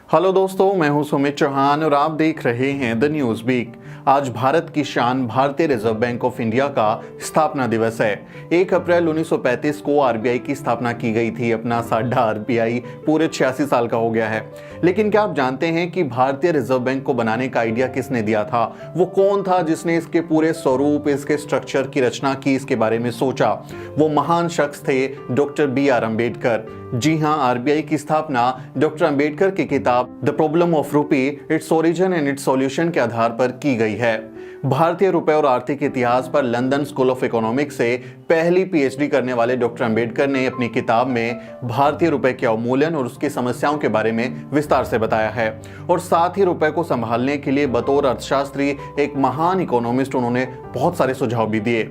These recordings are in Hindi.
हेलो दोस्तों, मैं हूं सुमित चौहान और आप देख रहे हैं द न्यूज वीक। आज भारत की शान भारतीय रिजर्व बैंक ऑफ इंडिया का स्थापना दिवस है। 1 अप्रैल 1935 को आरबीआई की स्थापना की गई थी। अपना साडा आरबीआई पूरे 86 साल का हो गया है। लेकिन क्या आप जानते हैं कि भारतीय रिजर्व बैंक को बनाने का आइडिया किसने दिया था? वो कौन था जिसने इसके पूरे स्वरूप, इसके स्ट्रक्चर की रचना की, इसके बारे में सोचा? वो महान शख्स थे डॉक्टर बी.आर. अम्बेडकर। जी हां, आरबीआई की स्थापना डॉक्टर अम्बेडकर की किताब द प्रॉब्लम ऑफ रूपी, its origin and it's solution के आधार पर की गई है। भारतीय रुपए और आर्थिक इतिहास पर लंदन स्कूल ऑफ इकोनॉमिक्स से पहली पीएचडी करने वाले डॉक्टर अम्बेडकर ने अपनी किताब में भारतीय रुपए के अवमूल्यन और उसकी समस्याओं के बारे में विस्तार से बताया है। और साथ ही रुपए को संभालने के लिए बतौर अर्थशास्त्री एक महान इकोनॉमिस्ट उन्होंने बहुत सारे सुझाव भी दिए।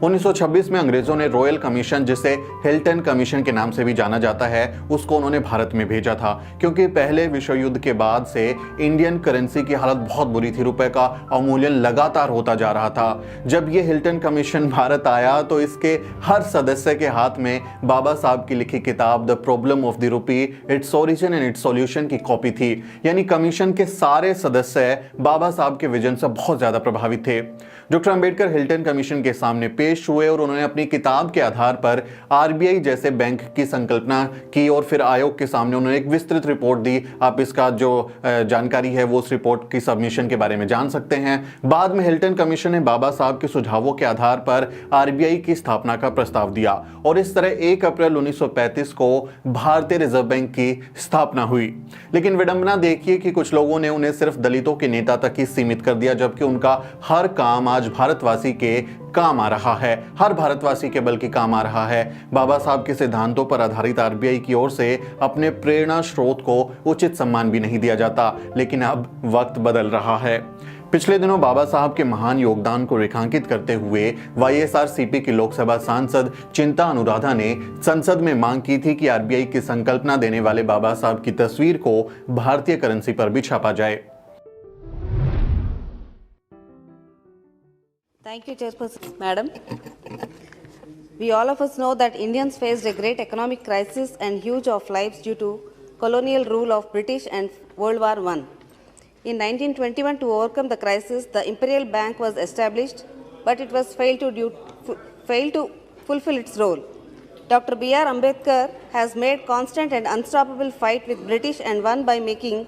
1926 में अंग्रेजों ने रॉयल कमीशन, जिसे हिल्टन कमीशन के नाम से भी जाना जाता है, उसको उन्होंने भारत में भेजा था, क्योंकि पहले विश्व युद्ध के बाद से इंडियन करेंसी की हालत बहुत बुरी थी। रुपए का अवमूल्यन लगातार होता जा रहा था। जब ये हिल्टन कमीशन भारत आया तो इसके हर सदस्य के हाथ में बाबा साहब की लिखी किताब the problem of the rupee, its origin and it's solution की कॉपी थी। यानी कमीशन के सारे सदस्य बाबा साहब के विजन से बहुत ज्यादा प्रभावित थे। डॉक्टर अम्बेडकर हिल्टन कमीशन के सामने पेश हुए और उन्होंने अपनी किताब के आधार पर आरबीआई जैसे बैंक की संकल्पना की और फिर आयोग के सामने उन्होंने एक विस्तृत रिपोर्ट दी। आप इसका जो जानकारी है वो उस रिपोर्ट की सबमिशन के बारे में जान सकते हैं। बाद में हिल्टन कमीशन ने बाबा साहब के सुझावों के आधार पर आरबीआई की स्थापना का प्रस्ताव दिया और इस तरह 1 अप्रैल 1935 को भारतीय रिजर्व बैंक की स्थापना हुई। लेकिन विडंबना देखिए कि कुछ लोगों ने उन्हें सिर्फ दलितों के नेता तक ही सीमित कर दिया, जबकि उनका हर काम आज भारतवासी के काम आ रहा है। हर भारतवासी के बल्कि काम आ रहा है। बाबा साहब के सिद्धांतों पर आधारित आरबीआई की ओर से अपने प्रेरणा स्रोत को उचित सम्मान भी नहीं दिया जाता। लेकिन अब वक्त बदल रहा है। पिछले दिनों बाबा साहब के महान योगदान को रेखांकित करते हुए वाईएसआरसीपी की लोकसभा सांसद चिंता अनुराधा ने संसद में मांग की थी कि आरबीआई की संकल्पना देने वाले बाबा साहब की तस्वीर को भारतीय करेंसी पर भी छापा जाए। Thank you, Chairperson, Madam. We all of us know that Indians faced a great economic crisis and huge of lives due to colonial rule of British and World War I. In 1921, to overcome the crisis, the Imperial Bank was established, but it was failed to fulfill its role. Dr. B.R. Ambedkar has made constant and unstoppable fight with British and won by making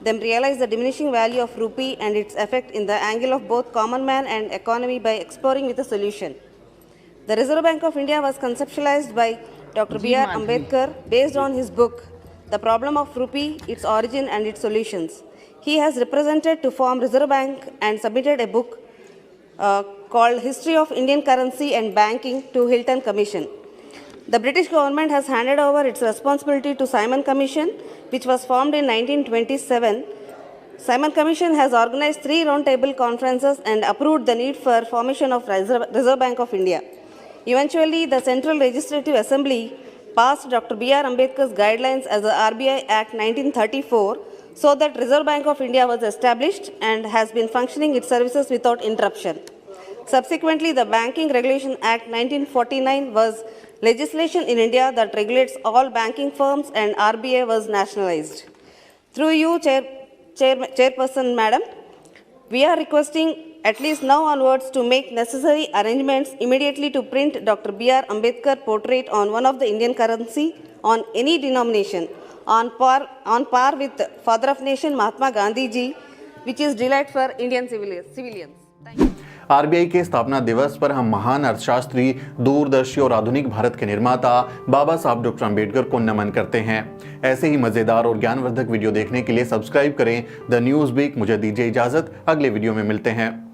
them realize the diminishing value of rupee and its effect in the angle of both common man and economy by exploring with a solution. The Reserve Bank of India was conceptualized by Dr. B.R. Ambedkar based on his book, The Problem of Rupee, Its Origin and Its Solutions. He has represented to form Reserve Bank and submitted a book called History of Indian Currency and Banking to Hilton Commission. The British government has handed over its responsibility to Simon Commission, which was formed in 1927. Simon Commission has organized 3 roundtable conferences and approved the need for formation of Reserve Bank of India. Eventually, the Central Legislative Assembly passed Dr. B.R. Ambedkar's guidelines as the RBI Act 1934, so that Reserve Bank of India was established and has been functioning its services without interruption. Subsequently, the Banking Regulation Act 1949 was legislation in India that regulates all banking firms, and RBI was nationalized. Through you, Chairperson Madam, we are requesting at least now onwards to make necessary arrangements immediately to print Dr. B.R. Ambedkar portrait on one of the Indian currency on any denomination on par with Father of Nation Mahatma Gandhi ji, which is delight for Indian civilians. Thank you. RBI के स्थापना दिवस पर हम महान अर्थशास्त्री, दूरदर्शी और आधुनिक भारत के निर्माता बाबा साहब डॉक्टर अम्बेडकर को नमन करते हैं। ऐसे ही मजेदार और ज्ञानवर्धक वीडियो देखने के लिए सब्सक्राइब करें द न्यूज वीक। मुझे दीजिए इजाजत, अगले वीडियो में मिलते हैं।